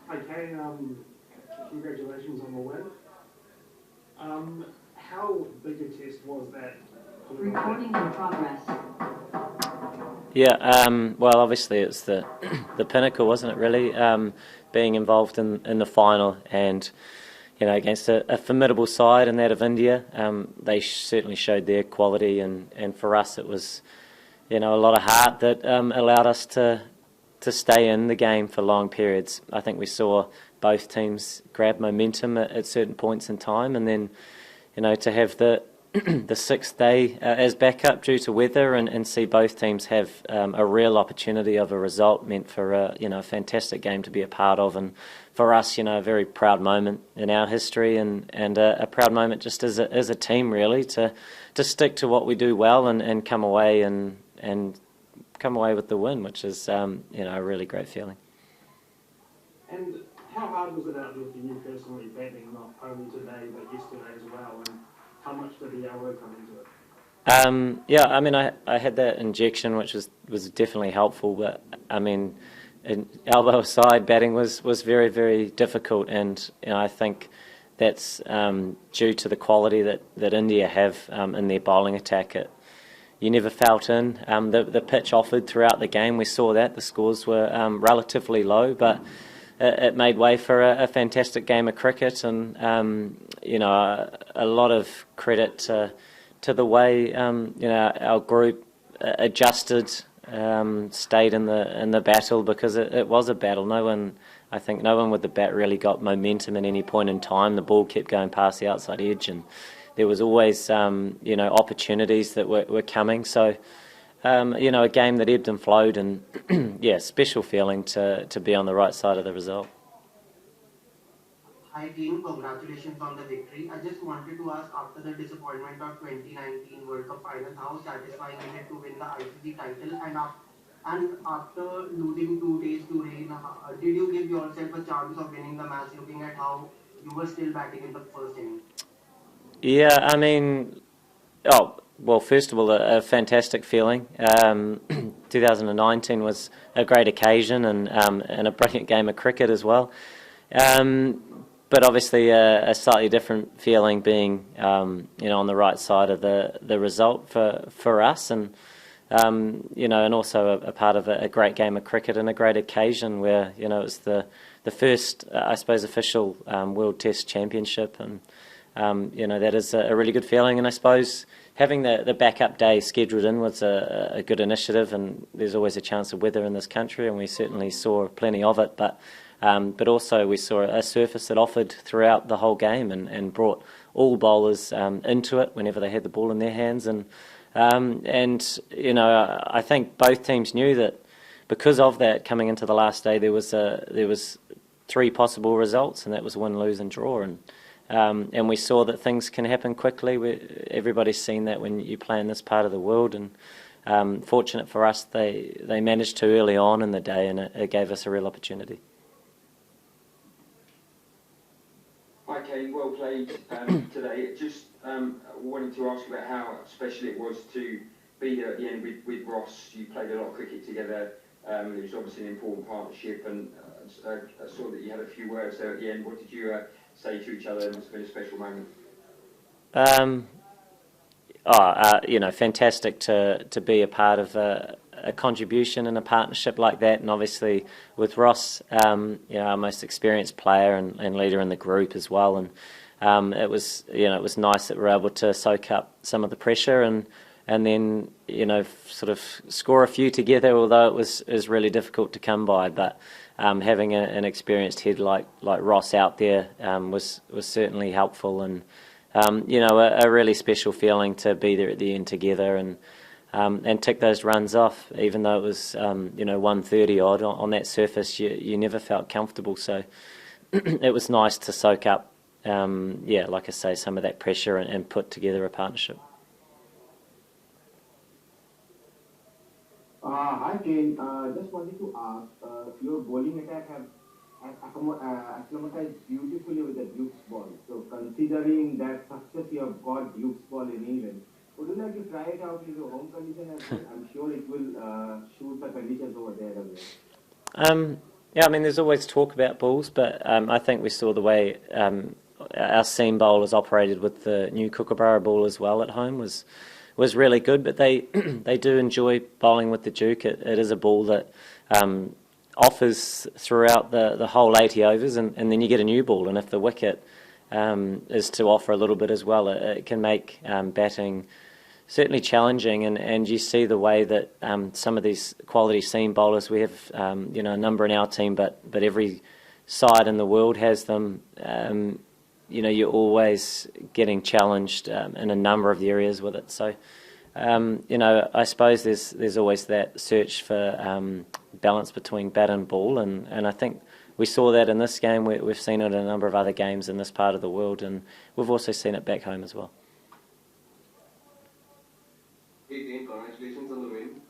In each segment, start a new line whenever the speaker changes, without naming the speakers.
Hi Kane, congratulations on the win. How big a test was that?
Recording in progress.
Yeah, well, obviously it's the the pinnacle, wasn't it? Really, being involved in the final, and against a formidable side in that of India. They certainly showed their quality, and for us it was a lot of heart that allowed us to stay in the game for long periods. I think we saw both teams grab momentum at certain points in time, and then to have the the sixth day as backup due to weather, and see both teams have a real opportunity of a result meant for a fantastic game to be a part of, and for us a very proud moment in our history, and a proud moment just as a team really to stick to what we do well, and come away and come away with the win, which is a really great feeling.
And how hard was it out there for you personally, batting not only today but yesterday as well? And how much did the elbow come into it?
Yeah, I mean, I had that injection, which was definitely helpful, but I mean, elbow aside, batting was very, very difficult, and I think that's due to the quality that India have in their bowling attack. You never felt in. The pitch offered throughout the game. We saw that the scores were relatively low, but it made way for a fantastic game of cricket, and a lot of credit to the way our group adjusted, stayed in the battle, because it was a battle. I think no one with the bat really got momentum at any point in time. The ball kept going past the outside edge, and there was always opportunities that were coming. So a game that ebbed and flowed, and yeah, special feeling to be on the right side of the result.
Hi team, congratulations on the victory. I just wanted to ask, after the disappointment of 2019 World Cup final, how satisfying is it to win the ICC title? And after losing 2 days to rain, did you give yourself a chance of winning the match, looking at how you were still batting in the first inning?
Yeah, I mean, well, first of all, a fantastic feeling. 2019 was a great occasion, and a brilliant game of cricket as well. But obviously a slightly different feeling being on the right side of the result for us, and and also a part of a great game of cricket and a great occasion where it's the first I suppose official World Test Championship, and that is a really good feeling. And I suppose having the backup day scheduled in was a good initiative, and there's always a chance of weather in this country, and we certainly saw plenty of it, but also we saw a surface that offered throughout the whole game, and brought all bowlers into it whenever they had the ball in their hands, and I think both teams knew that because of that, coming into the last day there was three possible results, and that was win, lose and draw, and we saw that things can happen quickly. Everybody's seen that when you play in this part of the world, and fortunate for us, they managed to early on in the day, and it gave us a real opportunity.
Hi Kane, well played today. Just wanted to ask about how special it was to be there at the end with Ross. You played a lot of cricket together. It was obviously an important partnership, and I saw that you had a few words there at the end. What did you say to each other? It's been a special moment.
Fantastic to be a part of a contribution and a partnership like that, and obviously with Ross, our most experienced player and leader in the group as well, and it was nice that we were able to soak up some of the pressure, and then sort of score a few together, although it was really difficult to come by, but having an experienced head like Ross out there was certainly helpful, and a really special feeling to be there at the end together, and tick those runs off, even though it was 130 odd on that surface. You never felt comfortable, so it was nice to soak up like I say, some of that pressure, and put together a partnership.
Hi Kane, just wanted to ask, your bowling attack have acclimatized beautifully with the Duke's ball. So considering that success you have got Duke's ball in England, would you like to try it out in your home condition as well? I'm sure it will suit the conditions over there as well.
Yeah, I mean, there's always talk about balls, but I think we saw the way our seam bowlers operated with the new Kookaburra ball as well at home was really good. But they they do enjoy bowling with the Duke. It is a ball that offers throughout the whole 80 overs, and then you get a new ball, and if the wicket is to offer a little bit as well, it can make batting certainly challenging, and you see the way that some of these quality seam bowlers, we have a number in our team, but every side in the world has them. You're always getting challenged in a number of the areas with it. So, I suppose there's always that search for balance between bat and ball, and I think we saw that in this game. We've seen it in a number of other games in this part of the world, and we've also seen it back home as well.
Hey Kane, congratulations on the win.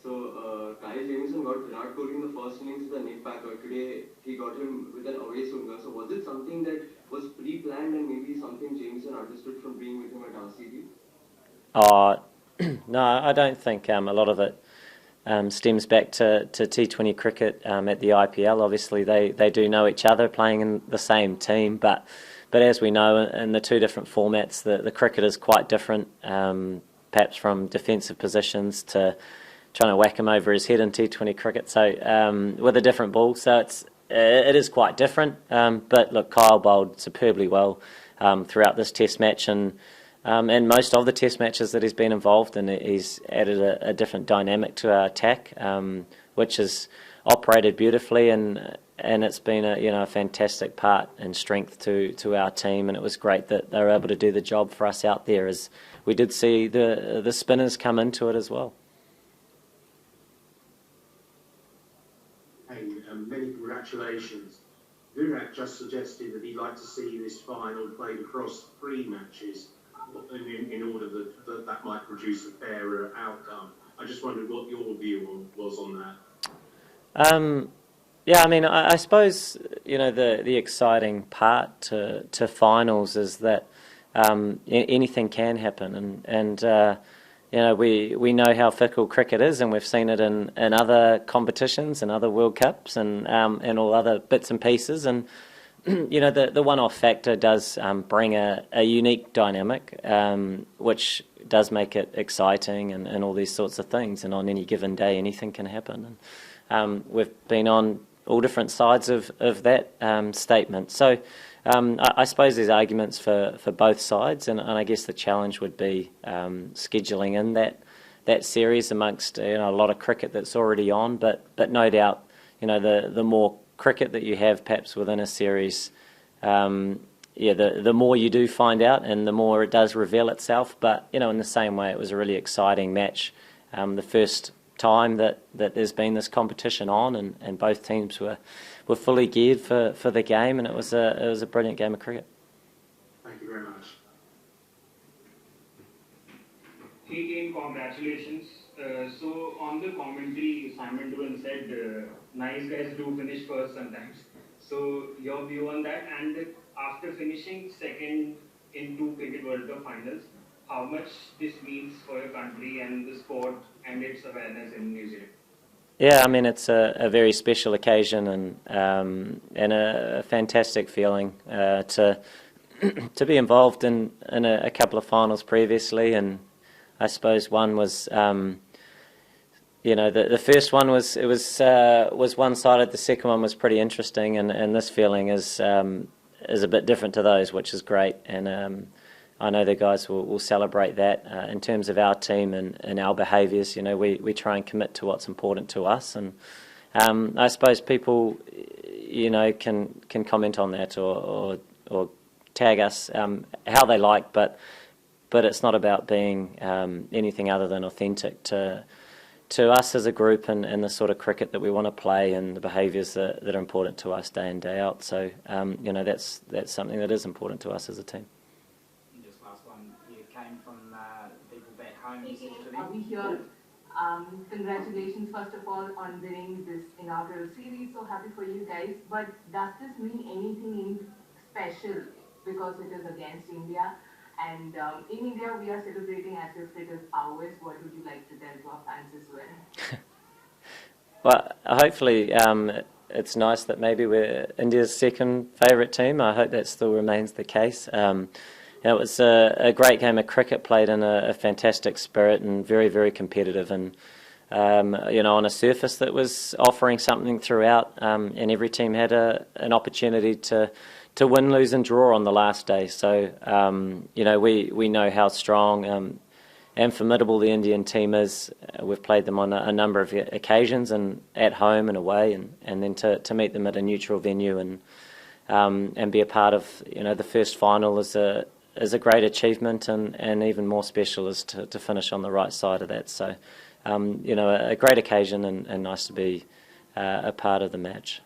So, Kyle Williamson got Virat Kohli in the first innings with a net packer. Today, he got him with an away swinger. So, was it something that was pre-planned and maybe something Jameson understood from being with him at RCB?
No, I don't think a lot of it stems back to T20 cricket at the IPL. Obviously, they do know each other, playing in the same team, but as we know, in the two different formats, the cricket is quite different, perhaps from defensive positions to trying to whack him over his head in T20 cricket, so with a different ball. So it is quite different, but look, Kyle bowled superbly well throughout this test match, and most of the test matches that he's been involved in, he's added a different dynamic to our attack, which has operated beautifully, and it's been a fantastic part and strength to our team, and it was great that they were able to do the job for us out there, as we did see the spinners come into it as well.
Hey, many congratulations. Virat just suggested that he'd like to see this final played across 3 matches in order that might produce a fairer outcome. I just wondered what your view was on that.
Yeah, I mean, I suppose the exciting part to finals is that anything can happen, and we know how fickle cricket is, and we've seen it in other competitions and other World Cups and all other bits and pieces, and the one-off factor does bring a unique dynamic, which does make it exciting and all these sorts of things, and on any given day anything can happen, and we've been on all different sides of that statement. So I suppose there's arguments for both sides, and I guess the challenge would be scheduling in that series amongst a lot of cricket that's already on, but no doubt the more cricket that you have perhaps within a series, the more you do find out and the more it does reveal itself. But in the same way, it was a really exciting match, the first time that there's been this competition on, and both teams were fully geared for the game, and it was a brilliant game of cricket.
Thank you very much.
Hey Kane, congratulations. So on the commentary, Simon Doolan said nice guys do finish first sometimes. So your view on that, and after finishing second in 2 Cricket World Cup finals, how much this means for your country and the sport and its awareness in New Zealand?
Yeah, I mean, it's a very special occasion and a fantastic feeling to be involved in a couple of finals previously, and I suppose one was the first one was one-sided. The second one was pretty interesting, and this feeling is a bit different to those, which is great, and I know the guys will celebrate that. In terms of our team and our behaviours, we try and commit to what's important to us, and I suppose people, can comment on that or tag us how they like, but it's not about being anything other than authentic to us as a group and the sort of cricket that we want to play and the behaviours that are important to us day in, day out. So that's something that is important to us as a team.
Are we here? Congratulations first of all on winning this inaugural series. So happy for you guys. But does this mean anything special because it is against India? And in India we are celebrating as if it is ours. What would you like to tell to our fans as well?
Well, hopefully it's nice that maybe we're India's second favourite team. I hope that still remains the case. It was a great game of cricket played in a fantastic spirit and very, very competitive, and on a surface that was offering something throughout, and every team had an opportunity to win, lose and draw on the last day. So, we know how strong and formidable the Indian team is. We've played them on a number of occasions, and at home and away, and then to meet them at a neutral venue and be a part of the first final is a great achievement, and even more special is to finish on the right side of that. So, a great occasion and nice to be a part of the match.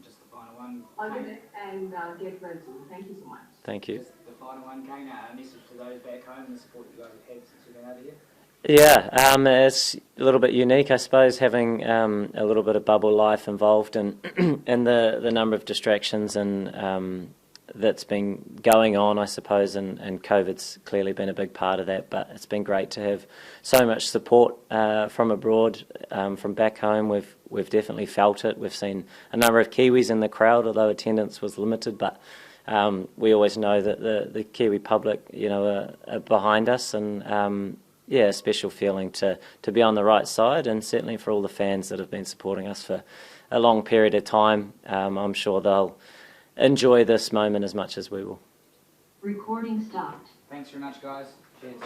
Just the final one.
All the best and get well soon. Thank you so much.
Thank you.
Just the final one, Kane, a message to those back home and the support you guys have had since you've been over here.
Yeah, it's a little bit unique, I suppose, having a little bit of bubble life involved and the number of distractions and that's been going on, I suppose, and COVID's clearly been a big part of that, but it's been great to have so much support from abroad, from back home. We've definitely felt it. We've seen a number of Kiwis in the crowd, although attendance was limited, but we always know that the Kiwi public, are behind us, and a special feeling to be on the right side, and certainly for all the fans that have been supporting us for a long period of time. I'm sure they'll enjoy this moment as much as we will.
Recording stopped.
Thanks very much, guys. Cheers.